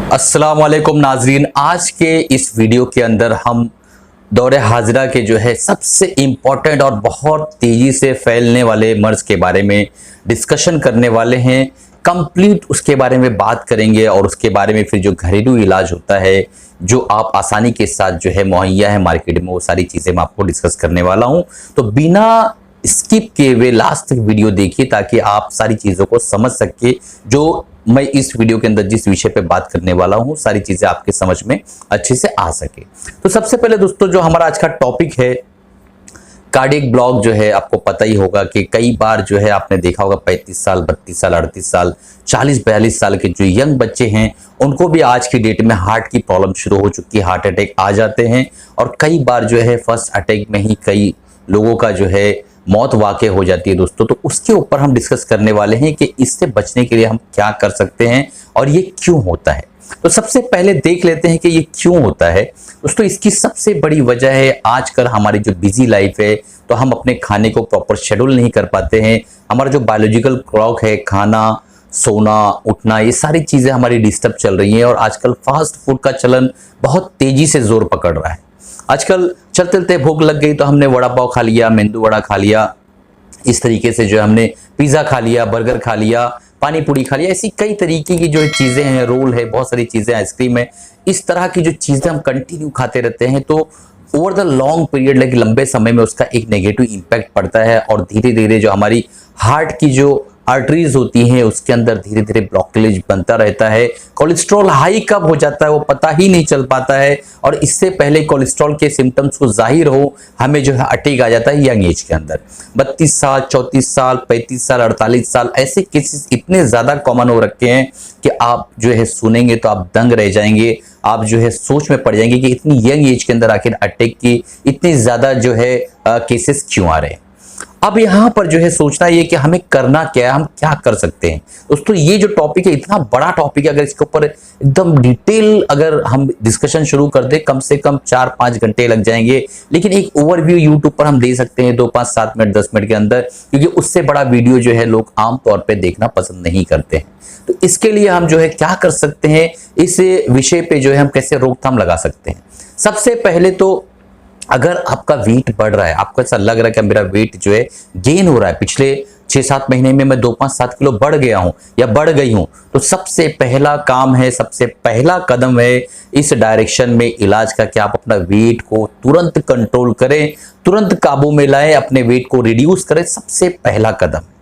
अस्सलाम वालेकुम नाजरीन, आज के इस वीडियो के अंदर हम दौरे हाजिरा के जो है सबसे इम्पोर्टेंट और बहुत तेज़ी से फैलने वाले मर्ज के बारे में डिस्कशन करने वाले हैं। कंप्लीट उसके बारे में बात करेंगे और उसके बारे में फिर जो घरेलू इलाज होता है जो आप आसानी के साथ जो है मुहैया है मार्केट में, वो सारी चीज़ें मैं आपको डिस्कस करने वाला हूँ। तो बिना स्किप किए हुए लास्ट तक वीडियो देखिए ताकि आप सारी चीज़ों को समझ सके। जो मैं इस वीडियो के अंदर जिस विषय पे बात करने वाला हूं सारी चीजें आपके समझ में अच्छे से आ सके। तो सबसे पहले दोस्तों जो हमारा आज का टॉपिक है कार्डियक ब्लॉक, जो है आपको पता ही होगा कि कई बार जो है आपने देखा होगा 35 साल 32 साल 38 साल 40-42 साल के जो यंग बच्चे हैं उनको भी आज की डेट में हार्ट की प्रॉब्लम शुरू हो चुकी है, हार्ट अटैक आ जाते हैं और कई बार जो है फर्स्ट अटैक में ही कई लोगों का जो है मौत वाक़ई हो जाती है दोस्तों। तो उसके ऊपर हम डिस्कस करने वाले हैं कि इससे बचने के लिए हम क्या कर सकते हैं और ये क्यों होता है। तो सबसे पहले देख लेते हैं कि ये क्यों होता है दोस्तों। इसकी सबसे बड़ी वजह है आजकल हमारी जो बिजी लाइफ है, तो हम अपने खाने को प्रॉपर शेड्यूल नहीं कर पाते हैं। हमारा जो बायोलॉजिकल क्लॉक है, खाना सोना उठना, ये सारी चीज़ें हमारी डिस्टर्ब चल रही हैं और आजकल फास्ट फूड का चलन बहुत तेज़ी से जोर पकड़ रहा है। आजकल चलते चलते भूख लग गई तो हमने वड़ा पाव खा लिया, मेंदू वड़ा खा लिया, इस तरीके से जो हमने पिज़्ज़ा खा लिया, बर्गर खा लिया, पानी पूरी खा लिया, ऐसी कई तरीके की जो चीज़ें हैं, रोल है, बहुत सारी चीज़ें, आइसक्रीम है, इस तरह की जो चीज़ें हम कंटिन्यू खाते रहते हैं तो over the long period like लंबे समय में उसका एक नेगेटिव इम्पैक्ट पड़ता है और धीरे धीरे जो हमारी हार्ट की जो आर्टरीज होती हैं उसके अंदर धीरे धीरे ब्लॉकेज बनता रहता है। कोलेस्ट्रॉल हाई कब हो जाता है वो पता ही नहीं चल पाता है और इससे पहले कोलेस्ट्रॉल के सिम्टम्स को जाहिर हो हमें जो है अटैक आ जाता है यंग एज के अंदर। 32 साल 34 साल 35 साल 48 साल ऐसे केसेस इतने ज़्यादा कॉमन हो रखे हैं कि आप जो है सुनेंगे तो आप दंग रह जाएंगे, आप जो है सोच में पड़ जाएंगे कि इतनी यंग एज के अंदर आखिर अटैक की इतनी ज़्यादा जो है केसेस क्यों आ रहे हैं। अब यहाँ पर जो है सोचना ये कि हमें करना क्या है, हम क्या कर सकते हैं दोस्तों। ये जो टॉपिक है इतना बड़ा टॉपिक है, अगर इसके ऊपर एकदम डिटेल अगर हम डिस्कशन शुरू कर दे कम से कम 4-5 घंटे लग जाएंगे, लेकिन एक ओवरव्यू यूट्यूब पर हम दे सकते हैं 2, 5, 7 मिनट 10 मिनट के अंदर, क्योंकि उससे बड़ा वीडियो जो है लोग आमतौर पर देखना पसंद नहीं करते हैं। तो इसके लिए हम जो है क्या कर सकते हैं, इस विषय पे जो है हम कैसे रोकथाम लगा सकते हैं। सबसे पहले तो अगर आपका वेट बढ़ रहा है, आपको ऐसा लग रहा है कि मेरा वेट जो है गेन हो रहा है, पिछले 6-7 महीने में मैं 2-5-7 किलो बढ़ गया हूं या बढ़ गई हूं, तो सबसे पहला काम है, सबसे पहला कदम है इस डायरेक्शन में इलाज का कि आप अपना वेट को तुरंत कंट्रोल करें, तुरंत काबू में लाएं, अपने वेट को रिड्यूस करें। सबसे पहला कदम,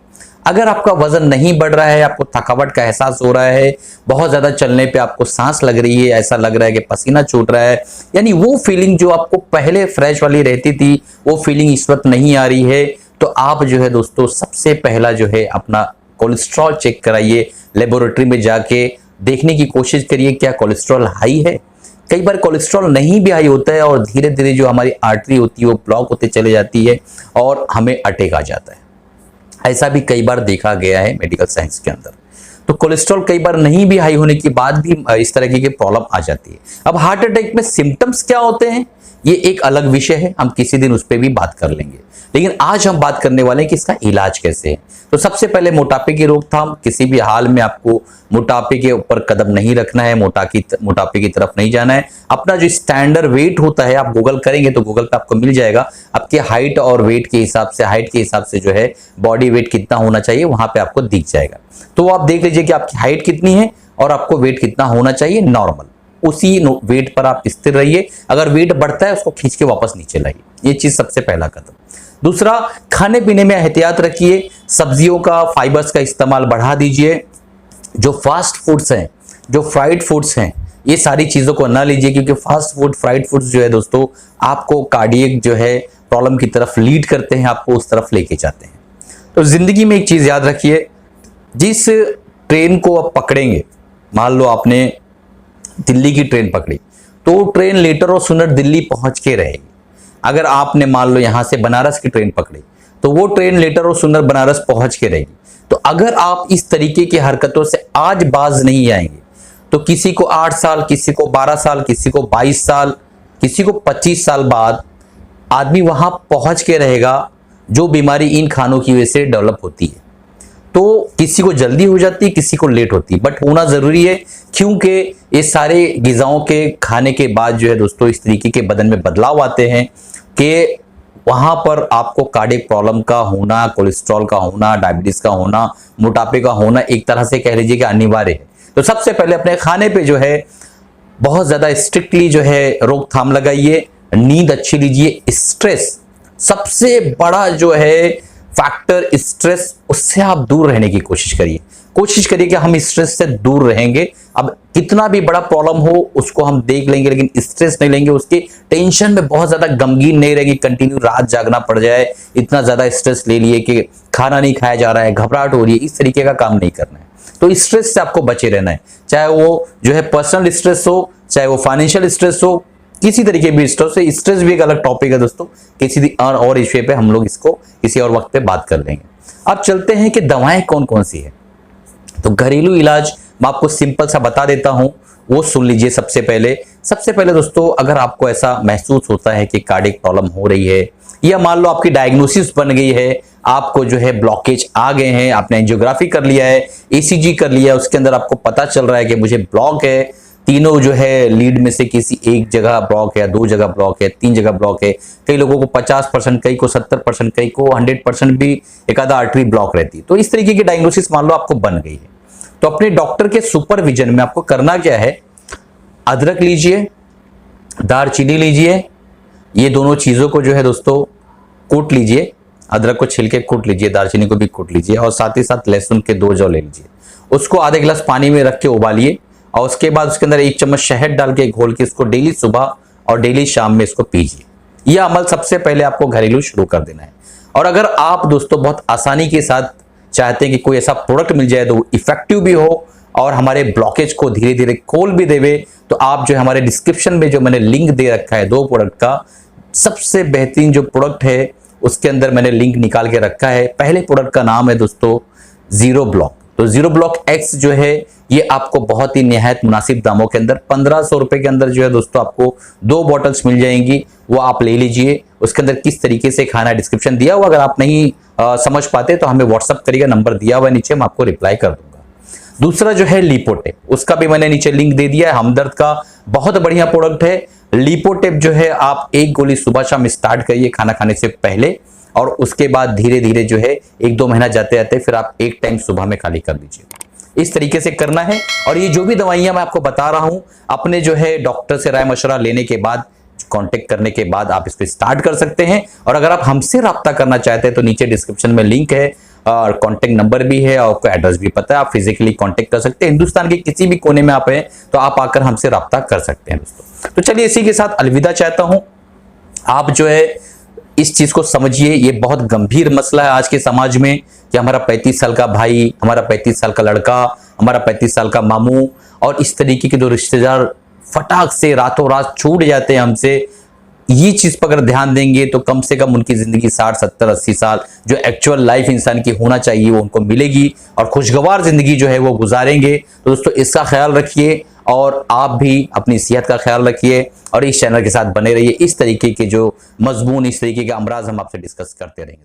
अगर आपका वजन नहीं बढ़ रहा है, आपको थकावट का एहसास हो रहा है, बहुत ज़्यादा चलने पे आपको सांस लग रही है, ऐसा लग रहा है कि पसीना छूट रहा है, यानी वो फीलिंग जो आपको पहले फ्रेश वाली रहती थी वो फीलिंग इस वक्त नहीं आ रही है, तो आप जो है दोस्तों सबसे पहला जो है अपना कोलेस्ट्रॉल चेक कराइए। लेबोरेटरी में जाके देखने की कोशिश करिए क्या कोलेस्ट्रॉल हाई है। कई बार कोलेस्ट्रॉल नहीं भी हाई होता है और धीरे धीरे जो हमारी आर्टरी होती है वो ब्लॉक होते चले जाती है और हमें अटैक आ जाता है। ऐसा भी कई बार देखा गया है मेडिकल साइंस के अंदर। तो कोलेस्ट्रॉल कई बार नहीं भी हाई होने के बाद भी इस तरह की प्रॉब्लम आ जाती है। अब हार्ट अटैक में सिम्टम्स क्या होते हैं ये एक अलग विषय है, हम किसी दिन उस पर भी बात कर लेंगे, लेकिन आज हम बात करने वाले हैं कि इसका इलाज कैसे है। तो सबसे पहले मोटापे की रोकथाम, किसी भी हाल में आपको मोटापे के ऊपर कदम नहीं रखना है, मोटापे की तरफ नहीं जाना है। अपना जो स्टैंडर्ड वेट होता है, आप गूगल करेंगे तो गूगल पे आपको मिल जाएगा, आपके हाइट और वेट के हिसाब से, हाइट के हिसाब से जो है बॉडी वेट कितना होना चाहिए वहां पे आपको दिख जाएगा। तो आप देख लीजिए कि आपकी हाइट कितनी है और आपको वेट कितना होना चाहिए नॉर्मल, उसी वेट पर आप स्थिर रहिए। अगर वेट बढ़ता है उसको खींच के वापस नीचे लाइए, ये चीज सबसे पहला कदम। दूसरा, खाने पीने में एहतियात रखिए, सब्जियों का, फाइबर्स का इस्तेमाल बढ़ा दीजिए। जो फास्ट फूड्स हैं, जो फ्राइड फूड्स हैं, ये सारी चीज़ों को ना लीजिए, क्योंकि फास्ट फूड फ्राइड फूड्स जो है दोस्तों आपको कार्डियक जो है प्रॉब्लम की तरफ लीड करते हैं, आपको उस तरफ लेके जाते हैं। तो जिंदगी में एक चीज़ याद रखिए, जिस ट्रेन को आप पकड़ेंगे, मान लो आपने दिल्ली की ट्रेन पकड़ी तो ट्रेन लेटर और सुनर दिल्ली पहुंच के रहेगी। अगर आपने मान लो यहाँ से बनारस की ट्रेन पकड़ी तो वो ट्रेन लेटर और सुनर बनारस पहुंच के रहेगी। तो अगर आप इस तरीके की हरकतों से आज बाज नहीं आएंगे तो किसी को 8 साल, किसी को 12 साल, किसी को 22 साल, किसी को 25 साल बाद आदमी वहां पहुंच के रहेगा जो बीमारी इन खानों की वजह से डेवलप होती है। तो किसी को जल्दी हो जाती है, किसी को लेट होती है, बट होना जरूरी है, क्योंकि ये सारे ग़िज़ाओं के खाने के बाद जो है दोस्तों इस तरीके के बदन में बदलाव आते हैं कि वहां पर आपको कार्डियक प्रॉब्लम का होना, कोलेस्ट्रॉल का होना, डायबिटीज का होना, मोटापे का होना एक तरह से कह लीजिए कि अनिवार्य है। तो सबसे पहले अपने खाने पे जो है बहुत ज्यादा स्ट्रिक्टली जो है रोकथाम लगाइए, नींद अच्छी लीजिए। स्ट्रेस सबसे बड़ा जो है फैक्टर, स्ट्रेस, उससे आप दूर रहने की कोशिश करिए। कोशिश करिए कि हम स्ट्रेस से दूर रहेंगे। अब कितना भी बड़ा प्रॉब्लम हो उसको हम देख लेंगे, लेकिन स्ट्रेस नहीं लेंगे, उसके टेंशन में बहुत ज्यादा गमगीन नहीं रहेंगे, कंटिन्यू रात जागना पड़ जाए, इतना ज्यादा स्ट्रेस ले लिए कि खाना नहीं खाया जा रहा है, घबराहट हो रही है, इस तरीके का काम नहीं करना है। तो स्ट्रेस से आपको बचे रहना है, चाहे वो जो है पर्सनल स्ट्रेस हो, चाहे वो फाइनेंशियल स्ट्रेस हो, किसी तरीके भी स्ट्रेस है। स्ट्रेस भी एक अलग टॉपिक है दोस्तों, किसी और इश्यू पे हम लोग इसको किसी और वक्त पे बात कर लेंगे। अब चलते हैं कि दवाएं कौन कौन सी है। तो घरेलू इलाज मैं आपको सिंपल सा बता देता हूं, वो सुन लीजिए। सबसे पहले दोस्तों, अगर आपको ऐसा महसूस होता है कि कार्डियक प्रॉब्लम हो रही है, या मान लो आपकी डायग्नोसिस बन गई है, आपको जो है ब्लॉकेज आ गए हैं, आपने एंजियोग्राफी कर लिया है, ईसीजी कर लिया है, उसके अंदर आपको पता चल रहा है कि मुझे ब्लॉक है, तीनों जो है लीड में से किसी एक जगह ब्लॉक है, 2 जगह ब्लॉक है, 3 जगह ब्लॉक है, कई लोगों को 50%, कई को 70%, कई को 100% भी एक आधा आर्टरी ब्लॉक रहती है। तो इस तरीके की डायग्नोसिस मान लो आपको बन गई है, तो अपने डॉक्टर के सुपरविजन में आपको करना क्या है, अदरक लीजिए, दालचीनी लीजिए, ये दोनों चीजों को जो है दोस्तों कूट लीजिए। अदरक को छिल के कूट लीजिए, दालचीनी को भी कूट लीजिए, और साथ ही साथ लहसुन के 2 जौ ले लीजिए। उसको आधे गिलास पानी में रख के उबालिए, और उसके बाद उसके अंदर 1 चम्मच शहद डाल के घोल के इसको डेली सुबह और डेली शाम में इसको पीजिए। यह अमल सबसे पहले आपको घरेलू शुरू कर देना है। और अगर आप दोस्तों बहुत आसानी के साथ चाहते हैं कि कोई ऐसा प्रोडक्ट मिल जाए तो इफेक्टिव भी हो और हमारे ब्लॉकेज को धीरे धीरे खोल भी देवे, तो आप जो है हमारे डिस्क्रिप्शन में जो मैंने लिंक दे रखा है 2 प्रोडक्ट का, सबसे बेहतरीन जो प्रोडक्ट है उसके अंदर मैंने लिंक निकाल के रखा है। पहले प्रोडक्ट का नाम है दोस्तों जीरो ब्लॉक। तो जीरो ब्लॉक एक्स जो है ये आपको बहुत ही निहायत मुनासिब दामों के अंदर 1500 रुपए के अंदर जो है दोस्तों आपको 2 बॉटल्स मिल जाएंगी, वो आप ले लीजिए। उसके अंदर किस तरीके से खाना है डिस्क्रिप्शन दिया हुआ, अगर आप नहीं समझ पाते तो हमें व्हाट्सअप करिएगा, नंबर दिया हुआ है नीचे, मैं आपको रिप्लाई कर दूंगा। दूसरा जो है लिपोटेप, उसका भी मैंने नीचे लिंक दे दिया है, हमदर्द का बहुत बढ़िया प्रोडक्ट है। लिपोटेप जो है आप 1 गोली सुबह शाम स्टार्ट करिए खाना खाने से पहले, और उसके बाद धीरे धीरे जो है 1-2 महीना जाते जाते फिर आप 1 टाइम सुबह में खाली कर दीजिए। इस तरीके से करना है। और ये जो भी दवाइयां मैं आपको बता रहा हूं, अपने जो है डॉक्टर से राय मशवरा लेने के बाद, कांटेक्ट करने के बाद आप इसको स्टार्ट कर सकते हैं। और अगर आप हमसे राब्ता करना चाहते हैं तो नीचे डिस्क्रिप्शन में लिंक है और कांटेक्ट नंबर भी है, और आपको एड्रेस भी पता है, आप फिजिकली कांटेक्ट कर सकते हैं। हिंदुस्तान के किसी भी कोने में आप हैं तो आप आकर हमसे राब्ता कर सकते हैं दोस्तों। तो चलिए इसी के साथ अलविदा चाहता हूं। आप जो है इस चीज को समझिए, ये बहुत गंभीर मसला है आज के समाज में कि हमारा 35 साल का भाई, हमारा 35 साल का लड़का, हमारा 35 साल का मामू और इस तरीके के जो रिश्तेदार फटाक से रातों रात छूट जाते हैं हमसे। ये चीज पर अगर ध्यान देंगे तो कम से कम उनकी जिंदगी 60, 70, 80 साल जो एक्चुअल लाइफ इंसान की होना चाहिए वो उनको मिलेगी, और खुशगवार जिंदगी जो है वो गुजारेंगे। तो दोस्तों इसका ख्याल रखिए, और आप भी अपनी सेहत का ख्याल रखिए, और इस चैनल के साथ बने रहिए। इस तरीके के जो मजमून, इस तरीके के अमराज हम आपसे डिस्कस करते रहेंगे।